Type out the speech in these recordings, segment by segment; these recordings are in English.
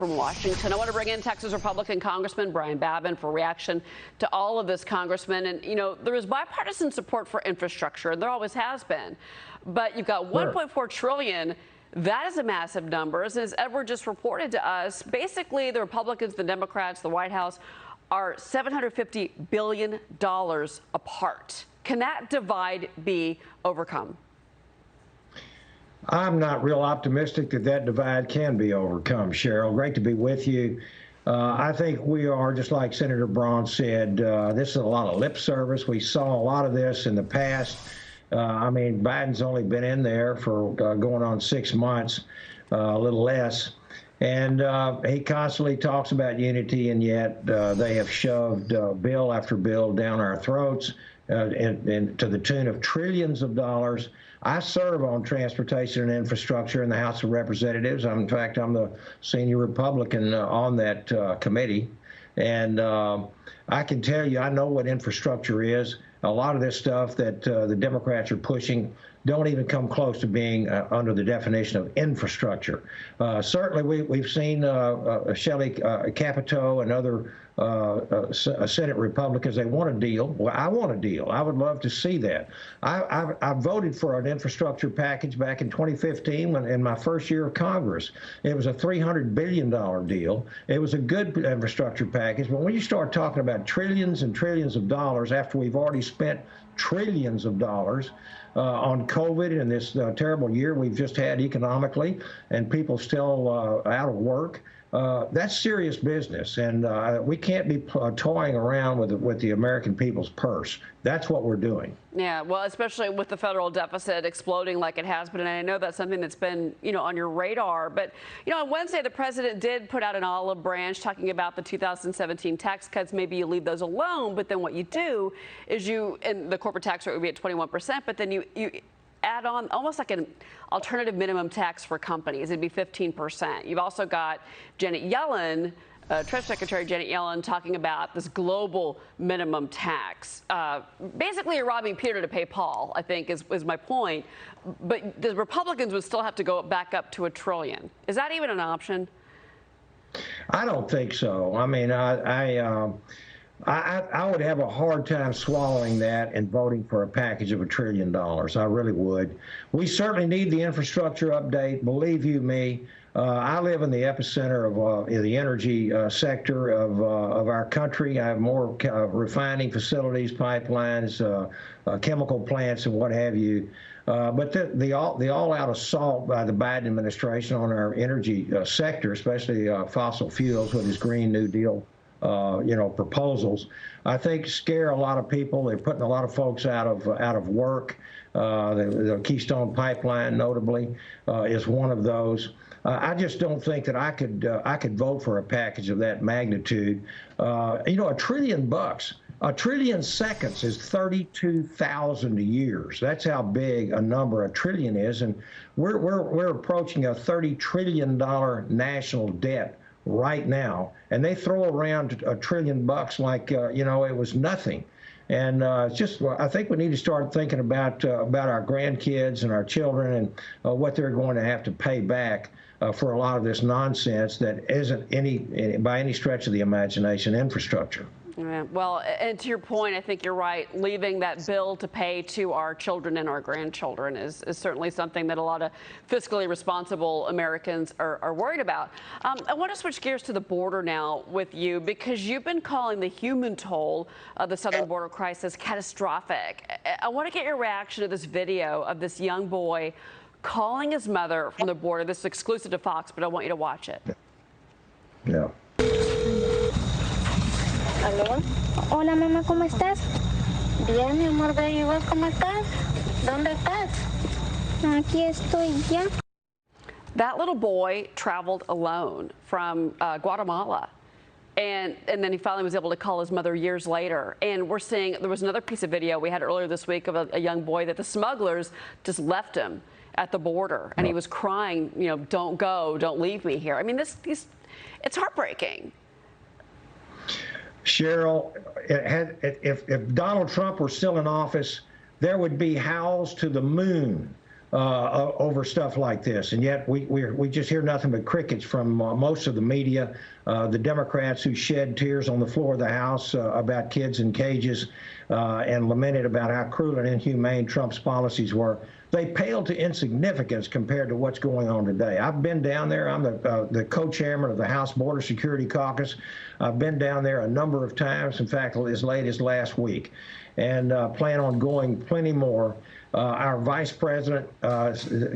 From Washington, I want to bring in Texas Republican Congressman Brian Babin for reaction to all of this, Congressman. And, you know, there is bipartisan support for infrastructure, and there always has been. But you've got $1.4 trillion. That is a massive number. As Edward just reported to us, basically the Republicans, the Democrats, the White House are $750 billion apart. Can that divide be overcome? I'm not real optimistic that that divide can be overcome, Cheryl. Great to be with you. I think we are, just like Senator Braun said, this is a lot of lip service. We saw a lot of this in the past. I mean, Biden's only been in there for going on 6 months, a little less. And he constantly talks about unity, and yet they have shoved bill after bill down our throats and to the tune of trillions of dollars. I serve on transportation and infrastructure in the House of Representatives. In fact, I'm the senior Republican on that committee. And I can tell you, I know what infrastructure is. A lot of this stuff that the Democrats are pushing don't even come close to being under the definition of infrastructure. Certainly, we've seen Shelley Capito and other Senate Republicans. They want a deal. Well, I want a deal. I would love to see that. I voted for an infrastructure package back in 2015 in my first year of Congress. It was a $300 billion deal. It was a good infrastructure package. But when you start talking about trillions and trillions of dollars after we've already spent trillions of dollars on COVID and this terrible year we've just had economically, and people still out of work, that's serious business, and we can't be toying around with the American people's purse. That's what we're doing. Yeah, well, especially with the federal deficit exploding like it has been, and I know that's something that's been, you know, on your radar. But, you know, on Wednesday, the president did put out an olive branch talking about the 2017 tax cuts. Maybe you leave those alone, but then what you do is and the corporate tax rate would be at 21%, but then you add on almost like an alternative minimum tax for companies. It'd be 15%. You've also got Janet Yellen, Treasury Secretary Janet Yellen, talking about this global minimum tax. Basically, you're robbing Peter to pay Paul, I think, is my point. But the Republicans would still have to go back up to $1 trillion. Is that even an option? I don't think so. I mean, I would have a hard time swallowing that and voting for a package of $1 trillion. I really would. We certainly need the infrastructure update. Believe you me, I live in the epicenter of the energy sector of our country. I have more refining facilities, pipelines, chemical plants, and what have you. But the all-out assault by the Biden administration on our energy sector, especially fossil fuels with his Green New Deal proposals, I think scare a lot of people. They're putting a lot of folks out of work. The Keystone Pipeline, notably, is one of those. I just don't think that I could vote for a package of that magnitude. $1 trillion, 1 trillion seconds is 32,000 years. That's how big a number $1 trillion is, and we're approaching a $30 trillion national debt right now, and they throw around $1 trillion like it was nothing. And I think we need to start thinking about our grandkids and our children and what they're going to have to pay back for a lot of this nonsense that isn't by any stretch of the imagination infrastructure. Yeah, well, and to your point, I think you're right. Leaving that bill to pay to our children and our grandchildren is certainly something that a lot of fiscally responsible Americans are worried about. I want to switch gears to the border now with you, because you've been calling the human toll of the southern border crisis catastrophic. I want to get your reaction to this video of this young boy calling his mother from the border. This is exclusive to Fox, but I want you to watch it. Yeah. ¿Aló? Hola, mamá, ¿cómo estás? Bien, mi amor, ve, ¿y vos cómo estás? ¿Dónde estás? Aquí estoy ya. That little boy traveled alone from Guatemala. And then he finally was able to call his mother years later. And we're seeing, there was another piece of video we had earlier this week of a young boy that the smugglers just left him at the border. And he was crying, don't go, don't leave me here. I mean, it's heartbreaking. Cheryl, if Donald Trump were still in office, there would be howls to the moon over stuff like this, and yet we just hear nothing but crickets from most of the media. The Democrats who shed tears on the floor of the House about kids in cages and lamented about how cruel and inhumane Trump's policies were. They pale to insignificance compared to what's going on today. I've been down there. I'm the co-chairman of the House Border Security Caucus. I've been down there a number of times, in fact, as late as last week, and plan on going plenty more. Our vice president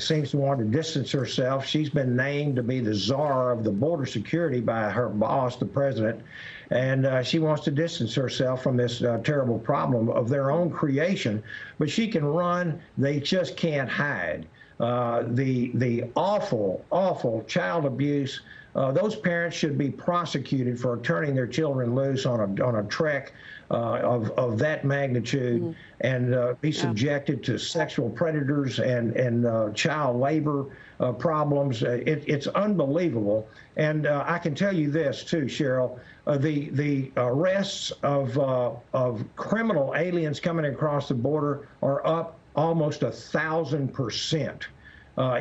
seems to want to distance herself. She's been named to be the czar of the border security by her boss, the president, and she wants to distance herself from this terrible problem of their own creation. But she can run. They just can't hide. The awful child abuse. Those parents should be prosecuted for turning their children loose on a trek of that magnitude, and be subjected to sexual predators and child labor problems. It's unbelievable. And I can tell you this too, Cheryl. The arrests of criminal aliens coming across the border are up almost 1,000%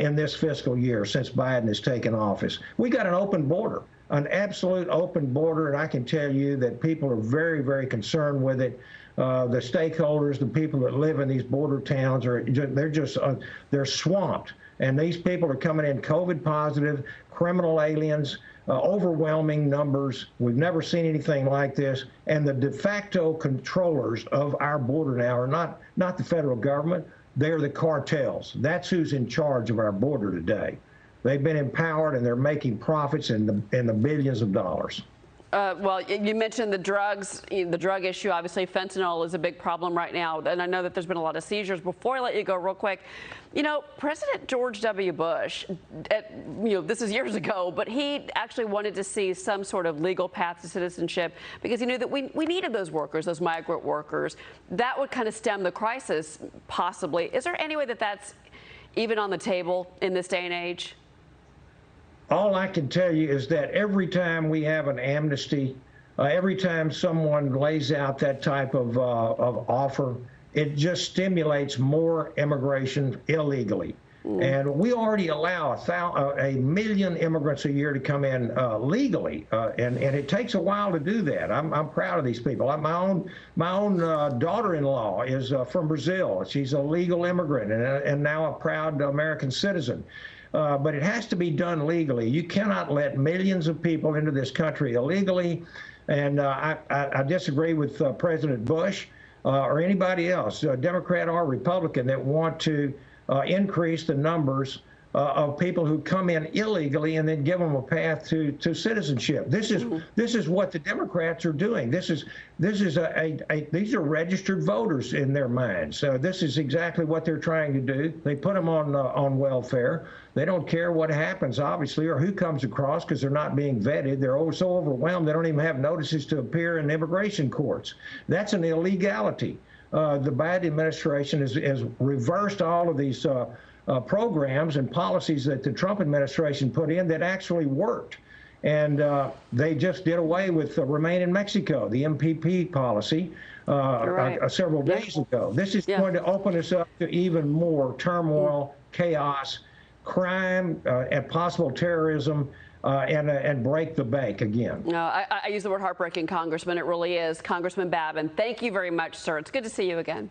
in this fiscal year since Biden has taken office. We got an open border, an absolute open border, and I can tell you that people are very, very concerned with it. The stakeholders, the people that live in these border towns, they're swamped. And these people are coming in COVID positive, criminal aliens, overwhelming numbers. We've never seen anything like this. And the de facto controllers of our border now are not the federal government. They're the cartels. That's who's in charge of our border today. They've been empowered, and they're making profits in the billions of dollars. Well, you mentioned the drugs, the drug issue. Obviously, fentanyl is a big problem right now, and I know that there's been a lot of seizures. Before I let you go, real quick, President George W. Bush, this is years ago, but he actually wanted to see some sort of legal path to citizenship because he knew that we needed those workers, those migrant workers. That would kind of stem the crisis, possibly. Is there any way that that's even on the table in this day and age? All I can tell you is that every time we have an amnesty, every time someone lays out that type of offer, it just stimulates more immigration illegally. And we already allow 1 million immigrants a year to come in legally, and it takes a while to do that. I'm proud of these people. My own daughter-in-law is from Brazil. She's a legal immigrant and now a proud American citizen. But it has to be done legally. You cannot let millions of people into this country illegally. And I disagree with President Bush or anybody else, Democrat or Republican, that want to increase the numbers of people who come in illegally and then give them a path to citizenship. This is what the Democrats are doing. These are registered voters in their minds. So this is exactly what they're trying to do. They put them on welfare. They don't care what happens, obviously, or who comes across because they're not being vetted. They're so overwhelmed they don't even have notices to appear in immigration courts. That's an illegality. The Biden administration has reversed all of these programs and policies that the Trump administration put in that actually worked. And they just did away with Remain in Mexico, the MPP policy, several days ago. This is going to open us up to even more turmoil, chaos, crime, and possible terrorism, and break the bank again. No, I use the word heartbreaking, Congressman. It really is. Congressman Babin, thank you very much, sir. It's good to see you again.